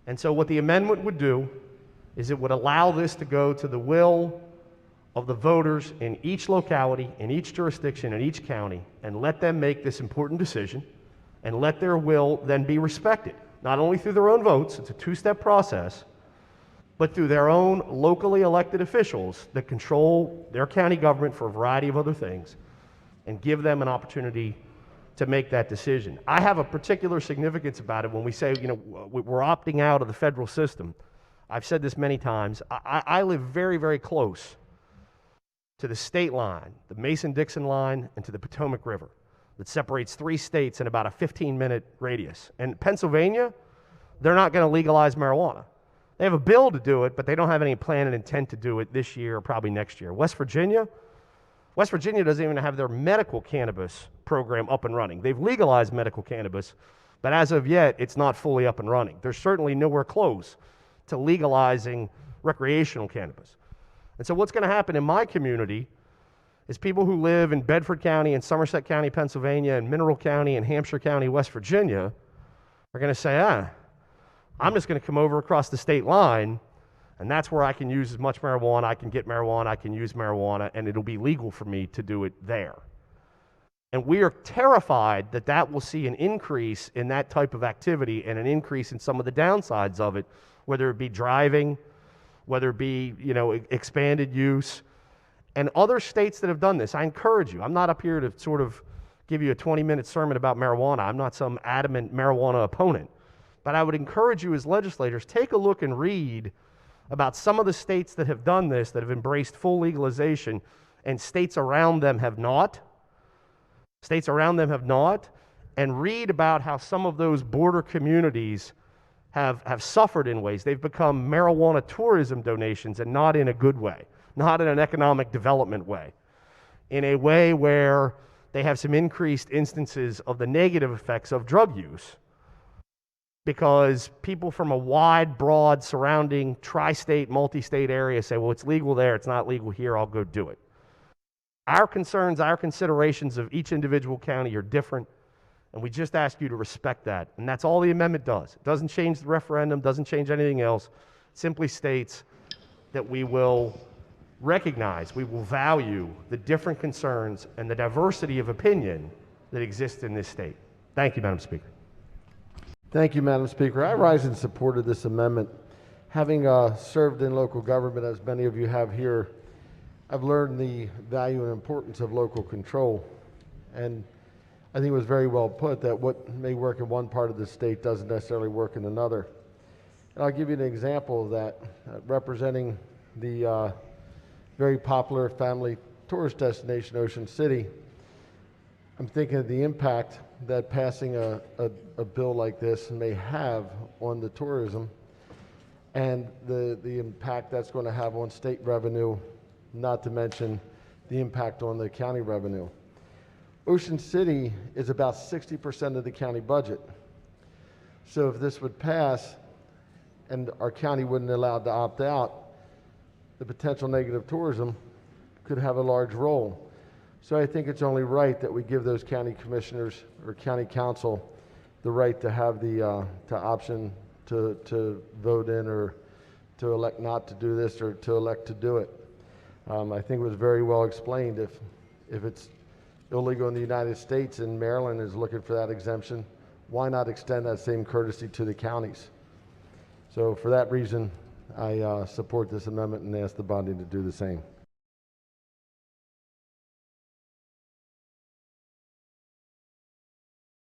And so what the amendment would do is it would allow this to go to the will of the voters in each locality, in each jurisdiction, in each county, and let them make this important decision, and let their will then be respected, not only through their own votes, it's a two-step process, but through their own locally elected officials that control their county government for a variety of other things, and give them an opportunity to make that decision. I have a particular significance about it when we say, we're opting out of the federal system. I've said this many times. I live very, very close to the state line, the Mason-Dixon line, and to the Potomac River that separates 3 states in about a 15-minute radius. And Pennsylvania, they're not going to legalize marijuana. They have a bill to do it, but they don't have any plan and intent to do it this year or probably next year. West Virginia doesn't even have their medical cannabis program up and running. They've legalized medical cannabis, but as of yet, it's not fully up and running. They're certainly nowhere close to legalizing recreational cannabis. And so what's going to happen in my community is people who live in Bedford County and Somerset County, Pennsylvania, and Mineral County and Hampshire County, West Virginia, are going to say, I'm just going to come over across the state line, and that's where I can use as much marijuana, I can get marijuana, I can use marijuana, and it'll be legal for me to do it there. And we are terrified that that will see an increase in that type of activity and an increase in some of the downsides of it, whether it be driving, whether it be, expanded use. And other states that have done this, I encourage you. I'm not up here to sort of give you a 20-minute sermon about marijuana. I'm not some adamant marijuana opponent. But I would encourage you as legislators, take a look and read about some of the states that have done this, that have embraced full legalization, and states around them have not. States around them have not. And read about how some of those border communities have suffered in ways. They've become marijuana tourism donations, and not in a good way, not in an economic development way, in a way where they have some increased instances of the negative effects of drug use, because people from a wide, broad, surrounding tri-state, multi-state area say, well, it's legal there, it's not legal here, I'll go do it. Our concerns, our considerations of each individual county are different, and we just ask you to respect that. And that's all the amendment does. It doesn't change the referendum, doesn't change anything else. It simply states that we will recognize, we will value the different concerns and the diversity of opinion that exists in this state. Thank you, Madam Speaker. Thank you, Madam Speaker. I rise in support of this amendment. Having served in local government, as many of you have here, I've learned the value and importance of local control. And I think it was very well put that what may work in one part of the state doesn't necessarily work in another. And I'll give you an example of that, representing the very popular family tourist destination, Ocean City. I'm thinking of the impact that passing a bill like this may have on the tourism, and the impact that's going to have on state revenue, not to mention the impact on the county revenue. Ocean City is about 60% of the county budget. So if this would pass and our county wouldn't be allowed to opt out, the potential negative tourism could have a large role. So I think it's only right that we give those county commissioners or county council the right to have the option to vote in, or to elect not to do this, or to elect to do it. I think it was very well explained. If it's illegal in the United States and Maryland is looking for that exemption, why not extend that same courtesy to the counties? So for that reason, I support this amendment and ask the body to do the same.